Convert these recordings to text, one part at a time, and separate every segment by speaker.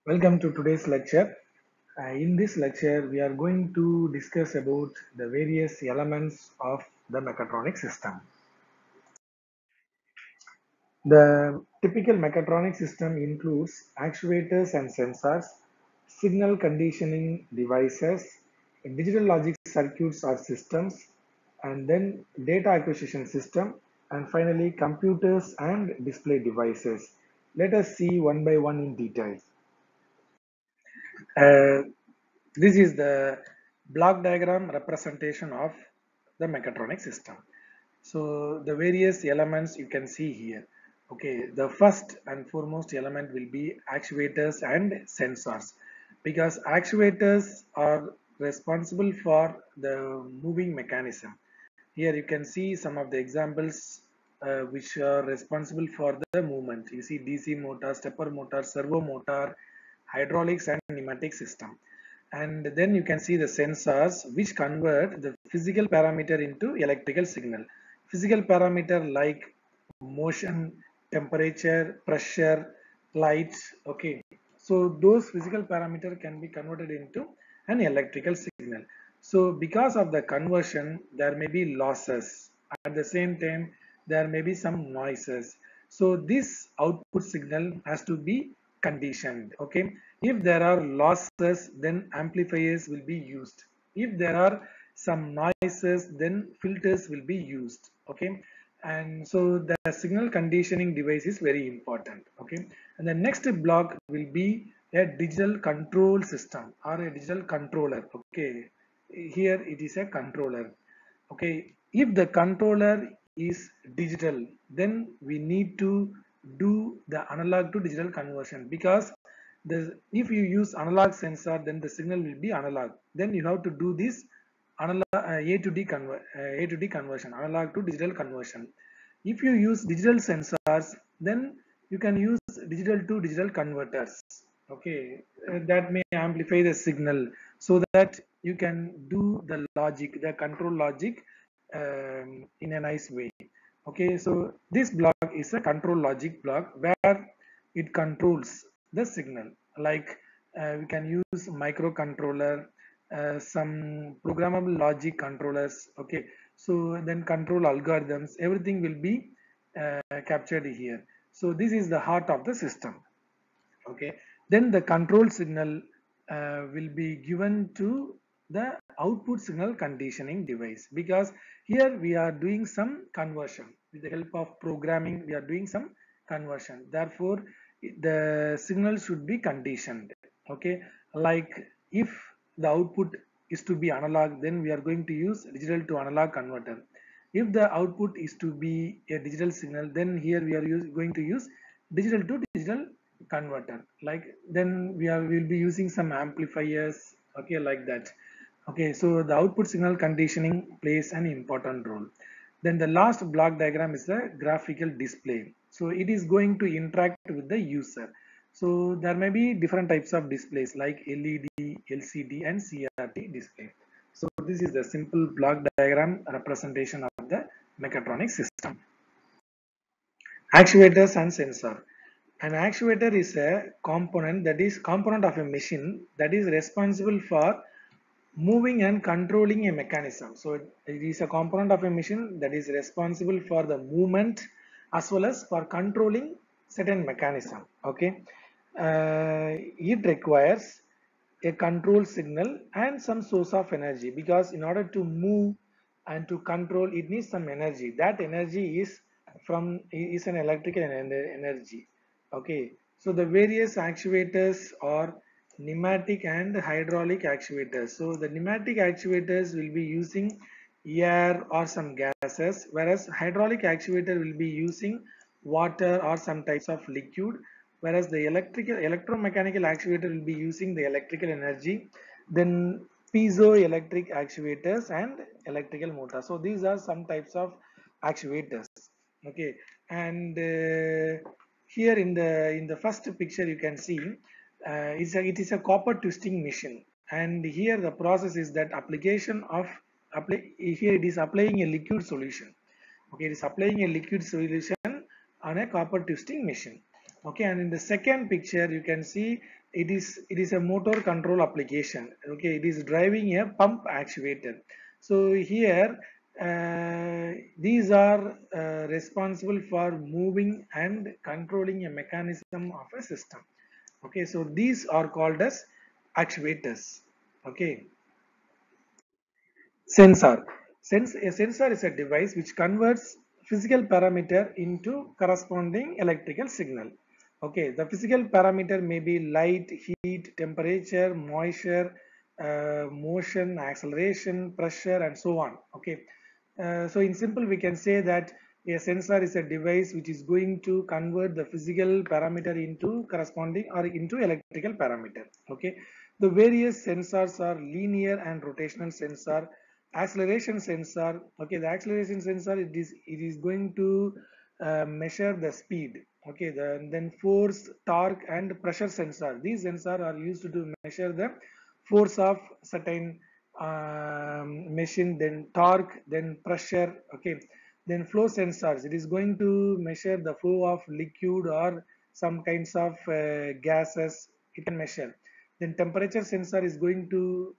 Speaker 1: Welcome to today's lecture. In this lecture, we are going to discuss about the various elements of the mechatronic system. The typical mechatronic system includes actuators and sensors, signal conditioning devices, digital logic circuits or systems, and then data acquisition system, and finally computers and display devices. Let us see one by one in detail. Uh, This is the block diagram representation of the mechatronic system. So the various elements you can see here. Okay, the first and foremost element will be actuators and sensors, because actuators are responsible for the moving mechanism. Here you can see some of the examples which are responsible for the movement. You see DC motor, stepper motor, servo motor, hydraulics and pneumatic system. And then you can see the sensors which convert the physical parameter into electrical signal. Physical parameter like motion, temperature, pressure, light. Okay, so those physical parameter can be converted into an electrical signal. So because of the conversion, there may be losses. At the same time, there may be some noises. So this output signal has to be conditioned. Okay, if there are losses, then amplifiers will be used. If there are some noises, then filters will be used. Okay, and so the signal conditioning device is very important. Okay, and the next block will be a digital control system or a digital controller. Okay, here it is a controller. Okay, if the controller is digital, then we need to do the analog to digital conversion, because if you use analog sensor, then the signal will be analog. Then you have to do this analog A to D conversion, analog to digital conversion. If you use digital sensors, then you can use digital to digital converters. Okay, that may amplify the signal so that you can do the logic, the control logic in a nice way. Okay, so this block is a control logic block where it controls the signal. Like we can use microcontroller, some programmable logic controllers. Okay, so then control algorithms, everything will be captured here. So this is the heart of the system. Okay, then the control signal will be given to the output signal conditioning device, because here we are doing some conversion with the help of programming. We are doing some conversion, therefore the signal should be conditioned. Okay, like if the output is to be analog, then we are going to use digital to analog converter. If the output is to be a digital signal, then here we are going to use digital to digital converter. Like then will be using some amplifiers. Okay, like that. Okay, so the output signal conditioning plays an important role. Then the last block diagram is the graphical display. So it is going to interact with the user. So there may be different types of displays like LED, LCD and CRT display. So this is the simple block diagram representation of the mechatronic system. Actuators and sensor. An actuator is a component of a machine that is responsible for moving and controlling a mechanism. So it is a component of a machine that is responsible for the movement as well as for controlling certain mechanism. Okay, it requires a control signal and some source of energy, because in order to move and to control, it needs some energy. That energy is an electrical energy. Okay, so the various actuators are pneumatic and hydraulic actuators. So the pneumatic actuators will be using air or some gases, whereas hydraulic actuator will be using water or some types of liquid, whereas the electromechanical actuator will be using the electrical energy. Then piezoelectric actuators and electrical motor. So these are some types of actuators. Okay, and here in the first picture you can see it is a copper twisting machine, and here the process is that application of here it is applying a liquid solution. Okay, it is applying a liquid solution on a copper twisting machine. Okay, and in the second picture you can see it is a motor control application. Okay, it is driving a pump actuator. So here these are responsible for moving and controlling a mechanism of a system. Okay, so these are called as actuators. Okay. Sensor. A sensor is a device which converts physical parameter into corresponding electrical signal. Okay, the physical parameter may be light, heat, temperature, moisture, motion, acceleration, pressure, and so on. Okay, so in simple, we can say that a sensor is a device which is going to convert the physical parameter into corresponding or into electrical parameter. Okay, the various sensors are linear and rotational sensor, acceleration sensor. Okay, the acceleration sensor, it is going to measure the speed. Okay, then force, torque, and pressure sensor. These sensors are used to measure the force of certain machine, then torque, then pressure. Okay, then flow sensors, it is going to measure the flow of liquid or some kinds of gases. It can measure. Then temperature sensor is going to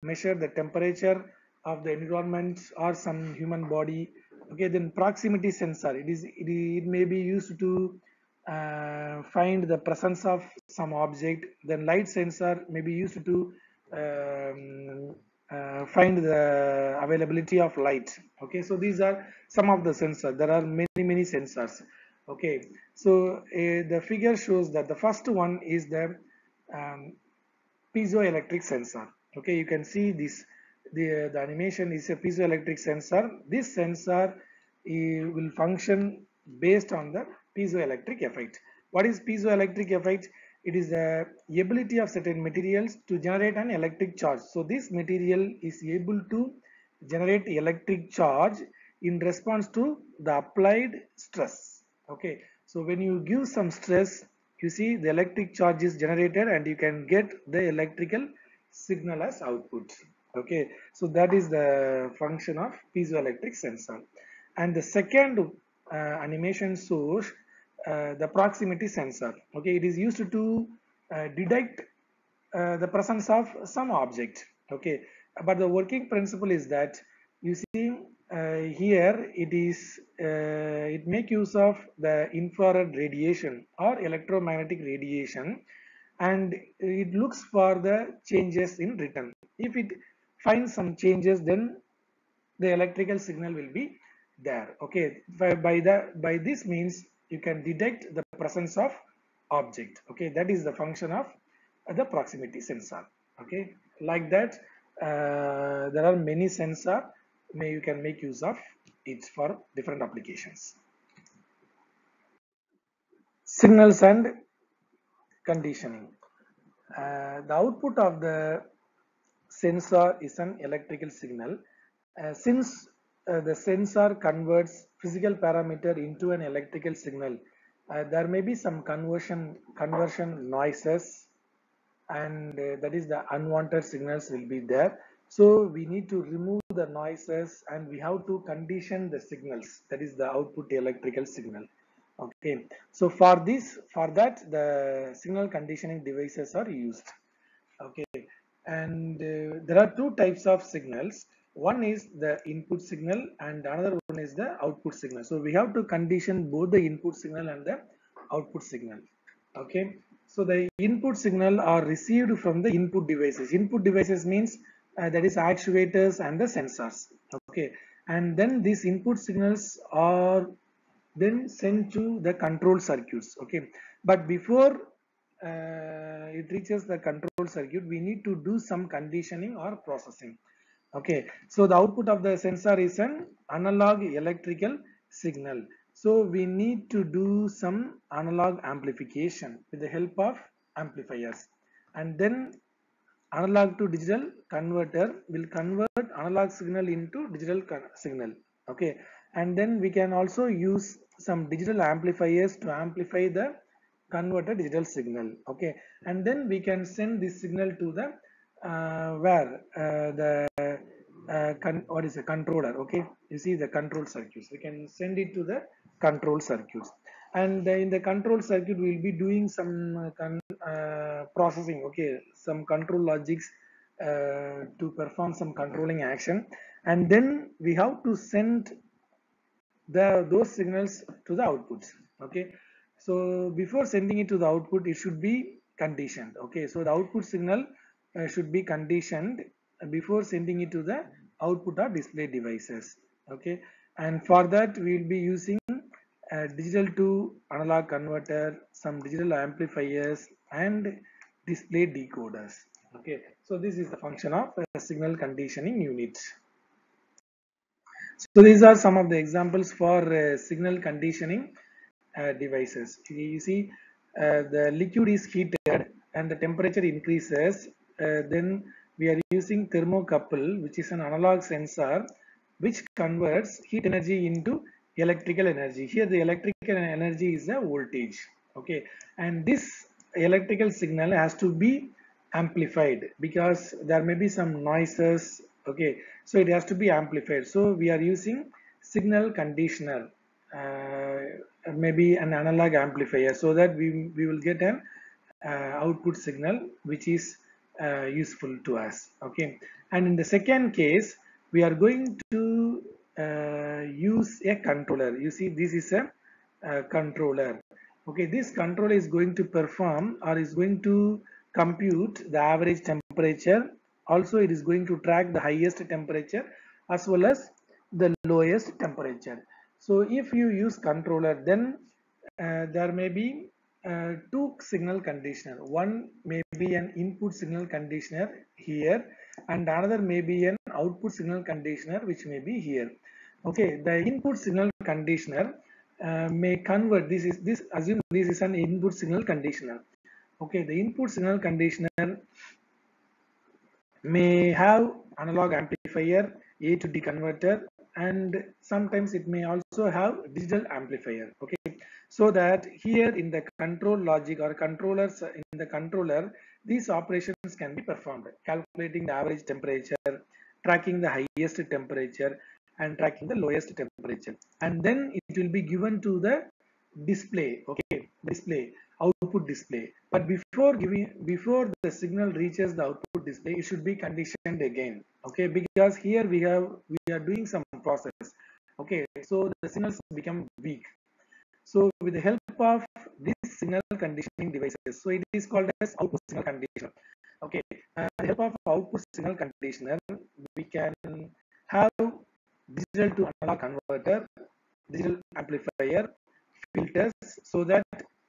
Speaker 1: measure the temperature of the environment or some human body. Okay, then proximity sensor, it may be used to find the presence of some object. Then light sensor may be used to find the availability of light. Okay, so these are some of the sensors. There are many sensors. Okay, so the figure shows that the first one is the um, piezoelectric sensor. Okay, you can see this, the animation is a piezoelectric sensor. This sensor will function based on the piezoelectric effect. What is piezoelectric effect? It is the ability of certain materials to generate an electric charge. So this material is able to generate electric charge in response to the applied stress. Okay, so when you give some stress, you see the electric charge is generated and you can get the electrical signal as output. Okay, so that is the function of piezoelectric sensor. And the second animation shows the proximity sensor. Okay, it is used to detect the presence of some object. Okay, but the working principle is that, you see here it make use of the infrared radiation or electromagnetic radiation, and it looks for the changes in return. If it finds some changes, then the electrical signal will be there. Okay, by this means you can detect the presence of object. Okay, that is the function of the proximity sensor. Okay, like that there are many sensor, may you can make use of it for different applications. Signals and conditioning. The output of the sensor is an electrical signal. Since the sensor converts physical parameter into an electrical signal, there may be some conversion noises, and that is the unwanted signals will be there. So we need to remove the noises and we have to condition the signals, that is the output electrical signal. Okay, so for that the signal conditioning devices are used. Okay, and there are two types of signals. One is the input signal and another one is the output signal. So we have to condition both the input signal and the output signal. Okay, so the input signal are received from the input devices. Input devices means that is actuators and the sensors. Okay, and then these input signals are then sent to the control circuits. Okay, but before it reaches the control circuit, we need to do some conditioning or processing. Okay, so the output of the sensor is an analog electrical signal. So we need to do some analog amplification with the help of amplifiers, and then analog to digital converter will convert analog signal into digital signal. Okay, and then we can also use some digital amplifiers to amplify the converted digital signal. Okay, and then we can send this signal to the where the what is a controller. Okay, you see the control circuits, we can send it to the control circuits. And in the control circuit we will be doing some processing, okay, some control logics to perform some controlling action, and then we have to send those signals to the outputs. Okay, so before sending it to the output it should be conditioned. Okay, so the output signal should be conditioned before sending it to the output or display devices. Okay, and for that we will be using digital to analog converter, some digital amplifiers, and display decoders. Okay, so this is the function of signal conditioning unit. So these are some of the examples for signal conditioning devices. You see, the liquid is heated and the temperature increases. Then we are using thermocouple, which is an analog sensor, which converts heat energy into electrical energy. Here, the electrical energy is a voltage. Okay, and this electrical signal has to be amplified because there may be some noises. Okay, so it has to be amplified, so we are using signal conditioner, maybe an analog amplifier, so that we will get an output signal which is useful to us. Okay, and in the second case we are going to use a controller. You see, this is a controller. Okay, this controller is going to perform or is going to compute the average temperature. Also, it is going to track the highest temperature as well as the lowest temperature. So if you use controller, then there may be two signal conditioner. One may be an input signal conditioner here, and another may be an output signal conditioner which may be here. Okay, the input signal conditioner may convert, this assume this is an input signal conditioner. Okay, the input signal conditioner may have analog amplifier, A to D converter, and sometimes it may also have digital amplifier. Okay, so that here in the control logic or controllers, in the controller, these operations can be performed: calculating the average temperature, tracking the highest temperature, and tracking the lowest temperature, and then it will be given to the display. Okay, display, output display. But before the signal reaches the output display, it should be conditioned again. Okay, because here we are doing some process. Okay, so the signals become weak. So with the help of these signal conditioning devices, so it is called as output signal conditioner. Okay, with the help of output signal conditioner, we can have digital to analog converter, digital amplifier, filters, so that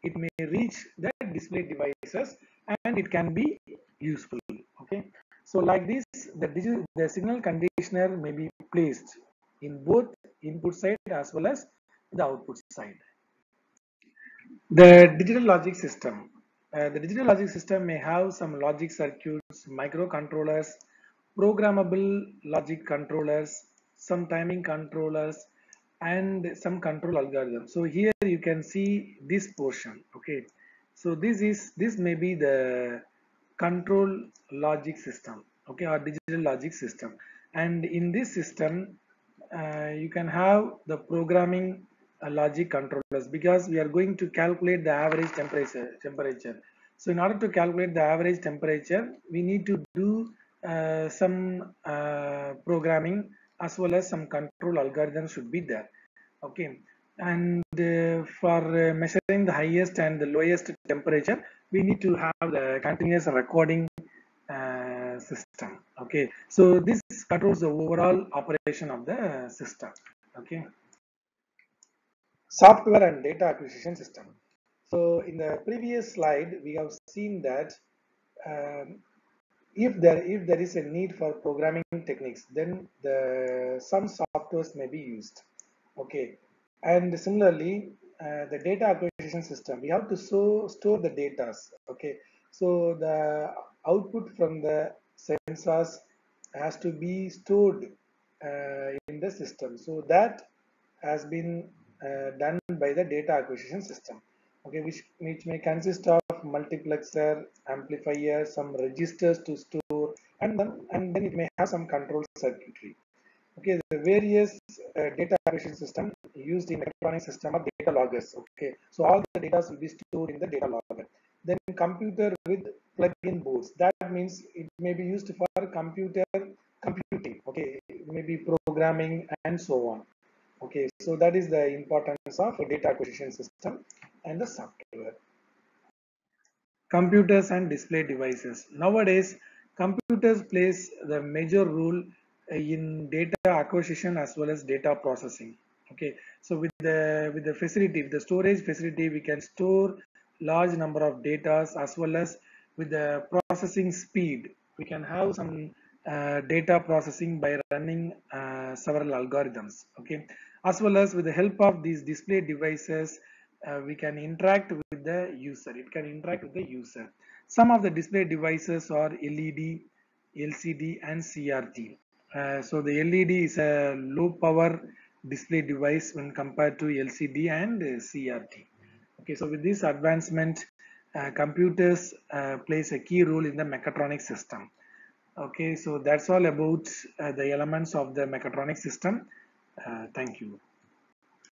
Speaker 1: it may reach the display devices and it can be useful. Okay, so like this, the signal conditioner may be placed in both input side as well as the output side. The digital logic system. The digital logic system may have some logic circuits, microcontrollers, programmable logic controllers, some timing controllers, and some control algorithms. So here you can see this portion. Okay, so this may be the control logic system. Okay, or digital logic system, and in this system you can have the programming logic controllers, because we are going to calculate the average temperature. So in order to calculate the average temperature, we need to do some programming as well as some control algorithm should be there. Okay, and for measuring the highest and the lowest temperature, we need to have the continuous recording system. Okay, so this controls the overall operation of the system. Okay, software and data acquisition system. So in the previous slide we have seen that um, if there is a need for programming techniques, then some softwares may be used. Okay, and similarly the data acquisition system, we have to store the data. Okay, so the output from the sensors has to be stored in the system, so that has been done by the data acquisition system. Okay, which may consist of multiplexer, amplifier, some registers to store, and then it may have some control circuitry. Okay, the various data acquisition system used in mechatronic system are data loggers. Okay, so all the data will be stored in the data logger. Then computer with plug-in boards. That means it may be used for computer computing. Okay, maybe programming and so on. Okay, so that is the importance of a data acquisition system and the software. Computers and display devices. Nowadays, computers plays the major role in data acquisition as well as data processing. Okay, so with the facility, the storage facility, we can store large number of data as well as with the processing speed, we can have some data processing by running several algorithms. Okay, as well as with the help of these display devices, we can interact with the user. It can interact with the user. Some of the display devices are LED, LCD, and CRT. So the LED is a low power display device when compared to LCD and CRT. Okay, so with this advancement, computers plays a key role in the mechatronic system. Okay, so that's all about the elements of the mechatronic system. Thank you.